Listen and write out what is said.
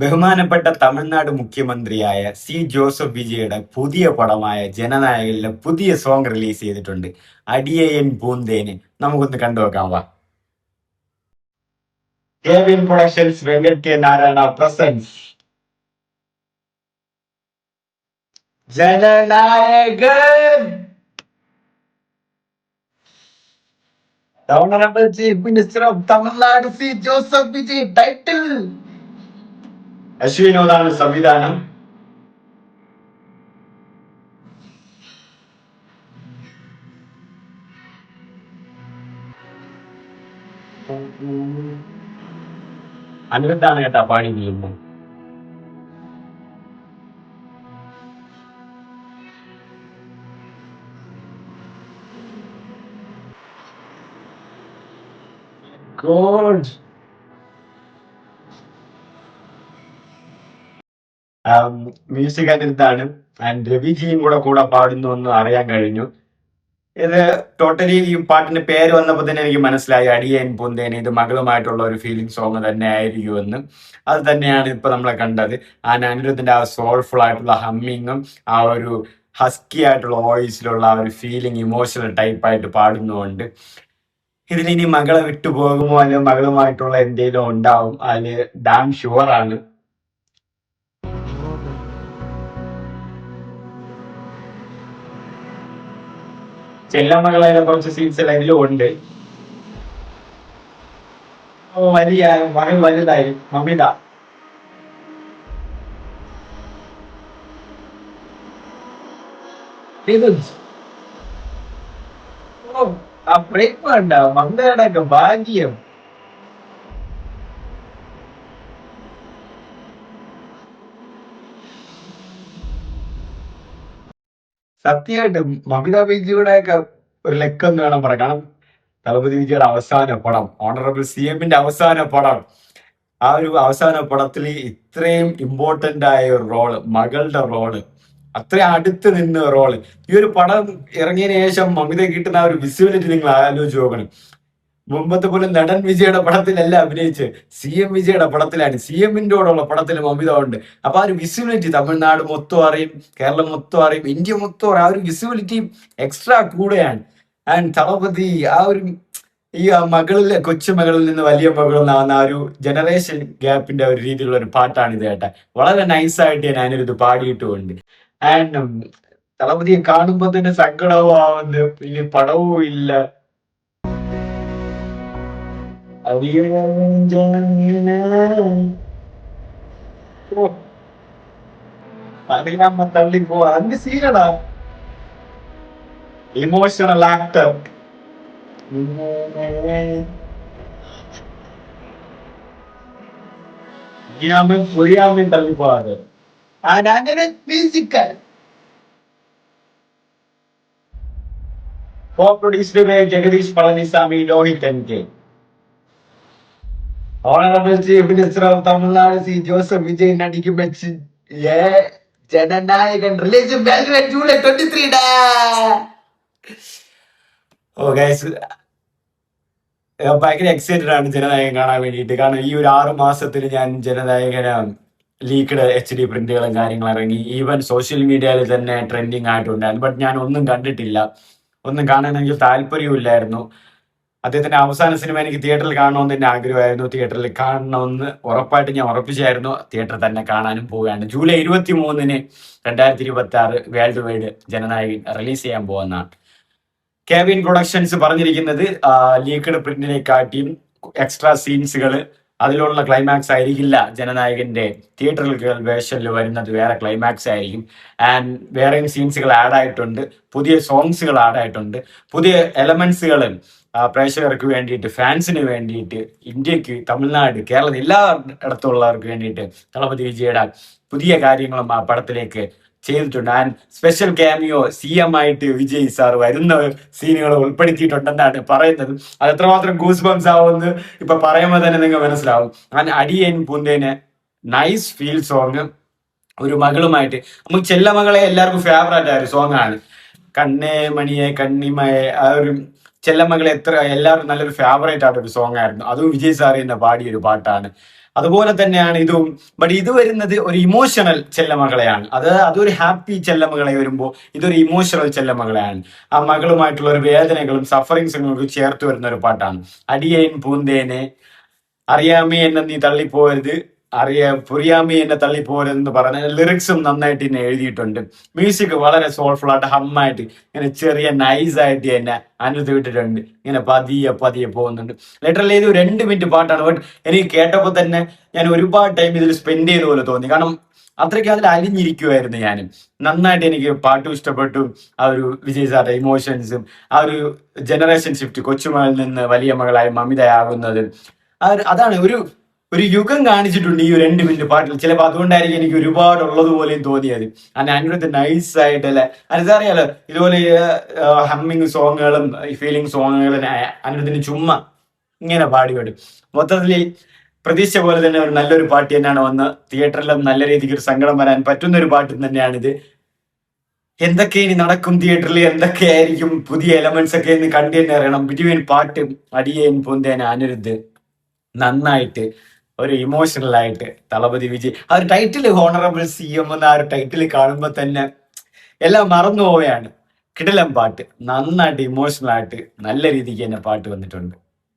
ബഹുമാനപ്പെട്ട തമിഴ്നാട് മുഖ്യമന്ത്രിയായ C Joseph വിജയുടെ പുതിയ പടമായ ജനനായകനിലെ പുതിയ സോങ് റിലീസ് ചെയ്തിട്ടുണ്ട്. അടിയൻ പൂന്തേന്. നമുക്കൊന്ന് കണ്ടുവെക്കാം വാ. KVN productions Venkat K Narayana presents Jana Nayagan. Honorable Chief Minister of Tamil Nadu C Joseph Vijay title. അശ്വിനോദാണ് സംവിധാനം. അനിരുദ്ധാണ് കേട്ടാ പാടി ചെയ്യുന്നത്. ഗോഡ്. മ്യൂസിക് അനിരുദ്ധാണ്. ആൻഡ് രവിജിയും കൂടെ പാടുന്നു എന്ന് അറിയാൻ കഴിഞ്ഞു. ഇത് ടോട്ടലി ഈ പാട്ടിന്റെ പേര് വന്നപ്പോൾ തന്നെ എനിക്ക് മനസ്സിലായി അടിയൻ പൂന്തേന് ഇത് മകളുമായിട്ടുള്ള ഒരു ഫീലിംഗ് സോങ് തന്നെ ആയിരിക്കുമെന്ന്. അത് തന്നെയാണ് ഇപ്പൊ നമ്മളെ കണ്ടത്. ആ അനിരുദ്ധിന്റെ ആ സോൾഫുൾ ആയിട്ടുള്ള ഹമ്മിങ്ങും ആ ഒരു ഹസ്കി ആയിട്ടുള്ള വോയിസിലുള്ള ആ ഒരു ഫീലിംഗ് ഇമോഷണൽ ടൈപ്പായിട്ട് പാടുന്നുണ്ട്. ഇതിലിനി മകളെ വിട്ടുപോകുമോ അല്ലെങ്കിൽ മകളുമായിട്ടുള്ള എന്തെങ്കിലും ഉണ്ടാവും, അതില് ഡാം ഷുവർ ആണ്. ചെല്ലമകളെ കുറച്ച് സീൻസ് എല്ലാം ഇതിലും ഉണ്ട്. വലിയ മകൾ വലുതായി മമിത. ഇത് ആ പ്രേമ ഉണ്ടാവും മമതയുടെ ഒക്കെ ഭാഗ്യം. സത്യമായിട്ടും മമിത ബിജിയുടെ ഒക്കെ ഒരു ലക്കം വേണം പറയാം. കാരണം തളപതി വിജയുടെ അവസാന പടം, ഓണറബിൾ സി എമ്മിന്റെ അവസാന പടം, ആ ഒരു അവസാന പടത്തിൽ ഇത്രയും ഇമ്പോർട്ടന്റ് ആയ ഒരു റോള്, മകളുടെ റോള്, അത്രയും അടുത്ത് നിന്ന് റോള്. ഈ ഒരു പടം ഇറങ്ങിയതിനു ശേഷം മമിത കിട്ടുന്ന ആ ഒരു വിസിബിലിറ്റി നിങ്ങൾ ആലോചിച്ച് നോക്കണം. മുമ്പത്തെ പോലെ നടൻ വിജയുടെ പടത്തിലല്ല അഭിനയിച്ച്, സി എം വിജയുടെ പടത്തിലാണ്. സി എമ്മിന്റെ കൂടെയുള്ള പടത്തിൽ മമിത ഉണ്ട്. അപ്പൊ ആ ഒരു വിസിബിലിറ്റി തമിഴ്നാട് മൊത്തം അറിയും, കേരളം മൊത്തം അറിയും, ഇന്ത്യ മൊത്തം അറിയും. ആ ഒരു വിസിബിലിറ്റി എക്സ്ട്രാ കൂടെയാണ്. ആൻഡ് തളപതി ആ ഒരു ഈ മകളിലെ കൊച്ചുമകളിൽ നിന്ന് വലിയ മകളിൽ നിന്നാവുന്ന ആ ഒരു ജനറേഷൻ ഗ്യാപ്പിന്റെ ഒരു രീതിയിലുള്ള ഒരു പാട്ടാണ് ഇത് കേട്ടാ. വളരെ നൈസായിട്ട് ഞാൻ അനിരുദ്ധ് പാടിയിട്ടുമുണ്ട്. ആൻഡ് തളപതിയെ കാണുമ്പോ തന്നെ സങ്കടവും ആവുന്നു, വലിയ പടവും ഇല്ല. അറിയാമ തള്ളിപ്പോ അഞ്ച് സീനടാ. Emotional actor. പുരിയാമൻ തള്ളിപ്പോവാതെ അങ്ങനെ physical co-produced by Jagadish Palanisamy, Lohit and K. Honorable Chief Minister of Tamil Nadu C Joseph Vijay നടിക്കും വെച്ച് Jana Nayagan release July 23. Oh guys, ഭയങ്കര എക്സൈറ്റഡ് ആണ് ജനനായകൻ കാണാൻ വേണ്ടിയിട്ട്. കാരണം ഈ ഒരു 6 മാസത്തിൽ ഞാൻ ജനനായകന ലീക്ക്ഡ് HD പ്രിന്റുകളും കാര്യങ്ങളും ഇറങ്ങി. ഈവൻ സോഷ്യൽ മീഡിയയിൽ തന്നെ ട്രെൻഡിങ് ആയിട്ടുണ്ടായിരുന്നു. ബട്ട് ഞാൻ ഒന്നും കണ്ടിട്ടില്ല, ഒന്നും കാണാൻ എനിക്ക് താല്പര്യമില്ലായിരുന്നു. അദ്ദേഹത്തിന്റെ അവസാന സിനിമ എനിക്ക് തിയേറ്ററിൽ കാണണമെന്ന് തന്നെ ആഗ്രഹമായിരുന്നു. തിയേറ്ററിൽ കാണണമെന്ന് ഉറപ്പായിട്ട് ഞാൻ ഉറപ്പിച്ചായിരുന്നു. തിയേറ്ററിൽ തന്നെ കാണാനും പോവുകയാണ്. July 23 2026 world wide Jananayakan release ചെയ്യാൻ പോകുന്നതാണ്. കെവിൻ പ്രൊഡക്ഷൻസ് പറഞ്ഞിരിക്കുന്നത് ലീക്ക്ഡ് പ്രിന്റിനെക്കാട്ടിയും എക്സ്ട്രാ സീൻസുകൾ, അതിലുള്ള ക്ലൈമാക്സ് ആയിരിക്കില്ല ജനനായകന്റെ തിയേറ്ററിൽ വേർഷനിൽ വരുന്നത്. വേറെ ക്ലൈമാക്സ് ആയിരിക്കും. ആൻഡ് വേറെയും സീൻസുകൾ ആഡ് ആയിട്ടുണ്ട്, പുതിയ സോങ്സുകൾ ആഡ് ആയിട്ടുണ്ട്, പുതിയ എലമെന്റ്സുകൾ പ്രേക്ഷകർക്ക് വേണ്ടിയിട്ട്, ഫാൻസിന് വേണ്ടിയിട്ട്, ഇന്ത്യക്ക്, തമിഴ്നാട്, കേരളം എല്ലാ ഇടത്തുള്ളവർക്ക് വേണ്ടിയിട്ട് തളപതി വിജയുടെ പുതിയ കാര്യങ്ങളും ആ പടത്തിലേക്ക് ചെയ്തിട്ടുണ്ട്. ആൻഡ് സ്പെഷ്യൽ ക്യാമിയോ CM ആയിട്ട് വിജയ് സാർ വരുന്ന സീനുകൾ ഉൾപ്പെടുത്തിയിട്ടുണ്ടെന്നാണ് പറയുന്നത്. അത് എത്രമാത്രം ഗൂസ് ബംസ് ആവുമെന്ന് ഇപ്പൊ പറയുമ്പോൾ തന്നെ നിങ്ങൾ മനസ്സിലാവും. ആൻഡ് അടിയൻ പൂന്തേന് നൈസ് ഫീൽ സോങ്. ഒരു മകളുമായിട്ട്, നമുക്ക് ചെല്ലമകളെ എല്ലാവർക്കും ഫേവറേറ്റ് ആയ ഒരു സോങ് ആണ്. കണ്ണേ മണിയെ കണ്ണിമയെ, ആ ഒരു ചെല്ലമകളെ എല്ലാവരും നല്ലൊരു ഫേവറേറ്റ് ആയിട്ടൊരു സോങ് ആയിരുന്നു. അതും വിജയ് സാർ തന്നെ പാടിയൊരു പാട്ടാണ്. അതുപോലെ തന്നെയാണ് ഇതും. ബട്ട് ഇത് വരുന്നത് ഒരു ഇമോഷണൽ ചെല്ലമകളെയാണ്. അതൊരു ഹാപ്പി ചെല്ലമകളെ വരുമ്പോൾ ഇതൊരു ഇമോഷണൽ ചെല്ലമകളെയാണ്. ആ മകളുമായിട്ടുള്ള ഒരു വേദനകളും സഫറിങ്സും ചേർത്ത് വരുന്ന ഒരു പാട്ടാണ്. അടിയേൻ പൂന്തേനെ അറിയാമേ എന്നെ നീ തള്ളിപ്പോരുത്, പുറിയാമി എന്നെ തള്ളിപ്പോരെന്ന് പറഞ്ഞ ലിറിക്സും നന്നായിട്ട് എന്നെ എഴുതിയിട്ടുണ്ട്. മ്യൂസിക് വളരെ സോൾഫുൾ ആയിട്ട് ഹമ്മായിട്ട് ഇങ്ങനെ ചെറിയ നൈസായിട്ട് എന്നെ അനുഭവത്തി വിട്ടിട്ടുണ്ട്. ഇങ്ങനെ പതിയെ പതിയെ പോകുന്നുണ്ട്. ലിറ്ററലി ഇത് 2 മിനിറ്റ് പാട്ടാണ്. ബട്ട് എനിക്ക് കേട്ടപ്പോൾ തന്നെ ഞാൻ ഒരുപാട് ടൈം ഇതിൽ സ്പെൻഡ് ചെയ്ത പോലെ തോന്നി. കാരണം അത്രയ്ക്ക് അതിൽ അലിഞ്ഞിരിക്കുമായിരുന്നു ഞാൻ. നന്നായിട്ട് എനിക്ക് പാട്ടും ഇഷ്ടപ്പെട്ടു. ആ ഒരു വിജയ് സാറിന്റെ ഇമോഷൻസും ആ ഒരു ജനറേഷൻ ഷിഫ്റ്റ്, കൊച്ചുമകളിൽ നിന്ന് വലിയ മകളായി മമിതയാകുന്നത്, അതാണ് ഒരു യുഗം കാണിച്ചിട്ടുണ്ട് ഈ ഒരു 2 മിനിറ്റ് പാട്ടിൽ. ചിലപ്പോൾ അതുകൊണ്ടായിരിക്കും എനിക്ക് ഒരുപാട് ഉള്ളതുപോലെയും തോന്നിയത്. അതിനകത്ത് നൈസ് ആയിട്ടല്ലേ അറിയാലോ, ഇതുപോലെ ഹമ്മിങ് സോങ്ങുകളും ഫീലിംഗ് സോങ്ങുകളും അതിനകത്തിന് ചുമ്മാ ഇങ്ങനെ പാടി വിടും. മൊത്തത്തിൽ പ്രതീക്ഷ പോലെ തന്നെ ഒരു നല്ലൊരു പാട്ട് തന്നെയാണ് വന്ന് തിയേറ്ററിലും നല്ല രീതിക്ക് ഒരു സങ്കടം വരാൻ പറ്റുന്ന ഒരു പാട്ട് തന്നെയാണിത്. എന്തൊക്കെ ഇനി നടക്കും തിയേറ്ററിൽ, എന്തൊക്കെയായിരിക്കും പുതിയ എലമെന്റ്സ് ഒക്കെ എന്ന് കണ്ടു തന്നെ അറിയണം. ബിറ്റ്വീൻ പാട്ടും അടിയേൻ പൂന്തേന അനിരുദ്ധ് നന്നായിട്ട് ഒരു ഇമോഷണൽ ആയിട്ട് തളപതി വിജയ് ആ ഒരു ടൈറ്റിൽ ഹോണറബിൾ CM എന്ന ആ ഒരു ടൈറ്റിൽ കാണുമ്പോൾ തന്നെ എല്ലാം മറന്നു പോവുകയാണ്. കിടിലം പാട്ട്, നന്നായിട്ട് ഇമോഷണൽ ആയിട്ട് നല്ല രീതിക്ക് തന്നെ പാട്ട് വന്നിട്ടുണ്ട്.